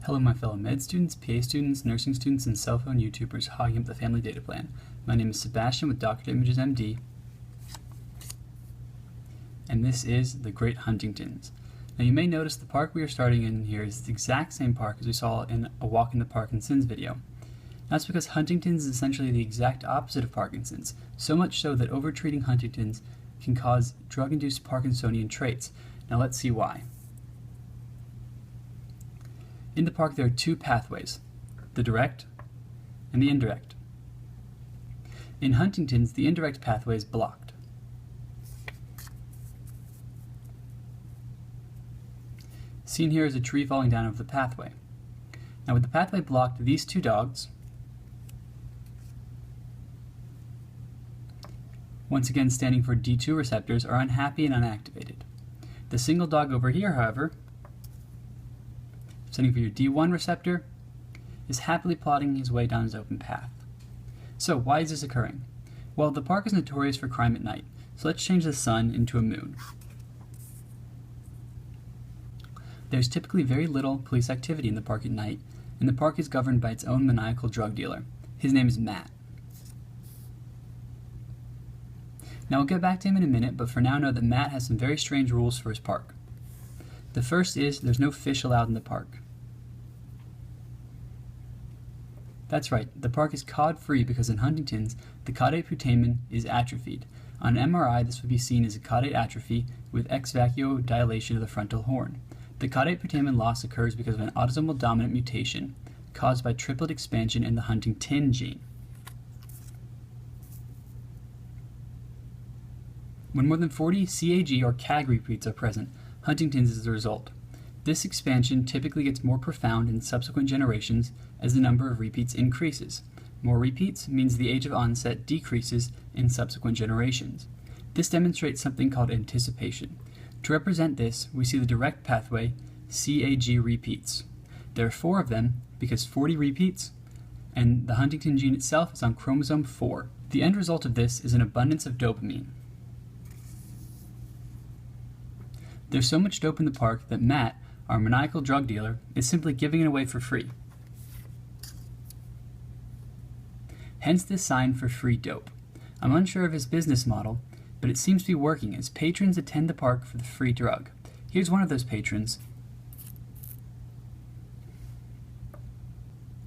Hello my fellow med students, PA students, nursing students, and cell phone YouTubers hogging up the family data plan. My name is Sebastian with DoctoredImagesMD, and this is the Great Huntingtons. Now you may notice the park we are starting in here is the exact same park as we saw in a Walk in the Parkinson's video. That's because Huntington's is essentially the exact opposite of Parkinson's, so much so that overtreating Huntington's can cause drug-induced Parkinsonian traits. Now let's see why. In the park there are two pathways, the direct and the indirect. In Huntington's, the indirect pathway is blocked. Seen here is a tree falling down over the pathway. Now with the pathway blocked, these two dogs, once again standing for D2 receptors, are unhappy and unactivated. The single dog over here, however, standing for your D1 receptor, is happily plodding his way down his open path. So why is this occurring? Well, the park is notorious for crime at night, so let's change the sun into a moon. There's typically very little police activity in the park at night, and the park is governed by its own maniacal drug dealer. His name is Matt. Now we'll get back to him in a minute, but for now know that Matt has some very strange rules for his park. The first is there's no fish allowed in the park. That's right, the park is cod-free because in Huntington's, the caudate putamen is atrophied. On an MRI, this would be seen as a caudate atrophy with ex vacuo dilation of the frontal horn. The caudate putamen loss occurs because of an autosomal dominant mutation caused by triplet expansion in the Huntington gene. When more than 40 CAG or CAG repeats are present, Huntington's is the result. This expansion typically gets more profound in subsequent generations as the number of repeats increases. More repeats means the age of onset decreases in subsequent generations. This demonstrates something called anticipation. To represent this, we see the direct pathway, CAG repeats. There are 4 of them because 40 repeats, and the Huntington gene itself is on chromosome 4. The end result of this is an abundance of dopamine. There's so much dope in the park that Matt, our maniacal drug dealer, is simply giving it away for free. Hence this sign for free dope. I'm unsure of his business model, but it seems to be working as patrons attend the park for the free drug. Here's one of those patrons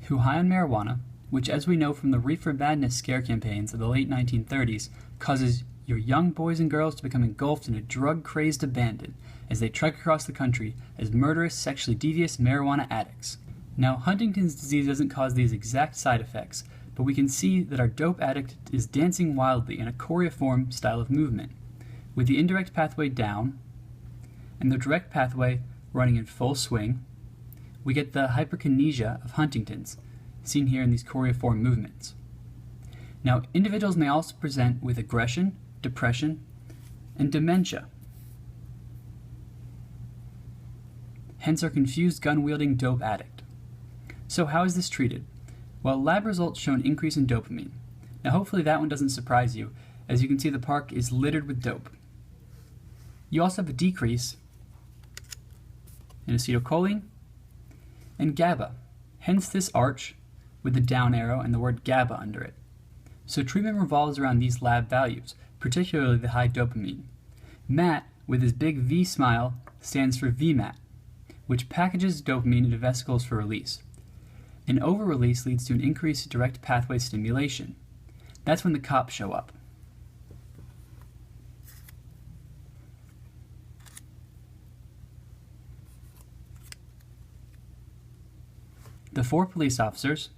who, high on marijuana, which as we know from the reefer madness scare campaigns of the late 1930s, causes your young boys and girls to become engulfed in a drug-crazed abandon as they trek across the country as murderous, sexually devious marijuana addicts. Now, Huntington's disease doesn't cause these exact side effects, but we can see that our dope addict is dancing wildly in a choreiform style of movement, with the indirect pathway down and the direct pathway running in full swing. We get the hyperkinesia of Huntington's, seen here in these choreiform movements. Now, individuals may also present with aggression, depression, and dementia. Hence our confused gun-wielding dope addict. So how is this treated? Well, lab results show an increase in dopamine. Now hopefully that one doesn't surprise you, as you can see the park is littered with dope. You also have a decrease in acetylcholine and GABA, hence this arch with the down arrow and the word GABA under it. So treatment revolves around these lab values, particularly the high dopamine. Matt, with his big V smile, stands for VMAT, which packages dopamine into vesicles for release. An over-release leads to an increased direct pathway stimulation. That's when the cops show up. The 4 police officers,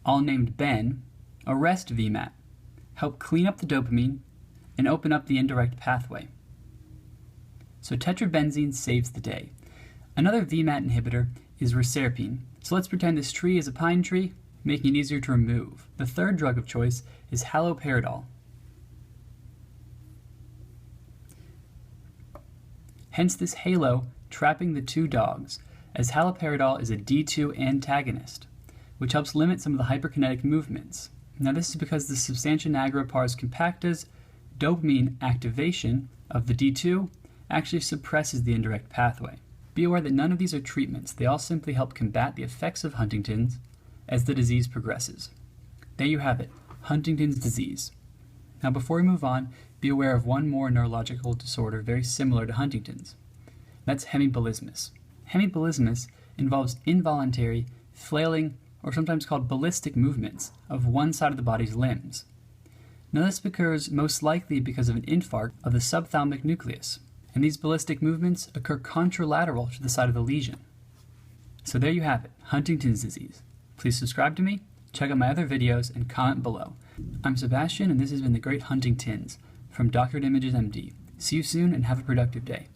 all named Ben, arrest VMAT, help clean up the dopamine, and open up the indirect pathway. So tetrabenzene saves the day. Another VMAT inhibitor is reserpine. So let's pretend this tree is a pine tree, making it easier to remove. The third drug of choice is haloperidol. Hence this halo trapping the 2 dogs, as haloperidol is a D2 antagonist, which helps limit some of the hyperkinetic movements. Now this is because the substantia nigra pars compacta's dopamine activation of the D2 actually suppresses the indirect pathway. Be aware that none of these are treatments. They all simply help combat the effects of Huntington's as the disease progresses. There you have it, Huntington's disease. Now before we move on, be aware of one more neurological disorder very similar to Huntington's. That's hemiballismus. Hemiballismus involves involuntary, flailing, or sometimes called ballistic movements of one side of the body's limbs. Now this occurs most likely because of an infarct of the subthalamic nucleus, and these ballistic movements occur contralateral to the side of the lesion. So there you have it, Huntington's disease. Please subscribe to me, check out my other videos, and comment below. I'm Sebastian, and this has been the Great Huntingtons from DoctoredImagesMD. See you soon and have a productive day.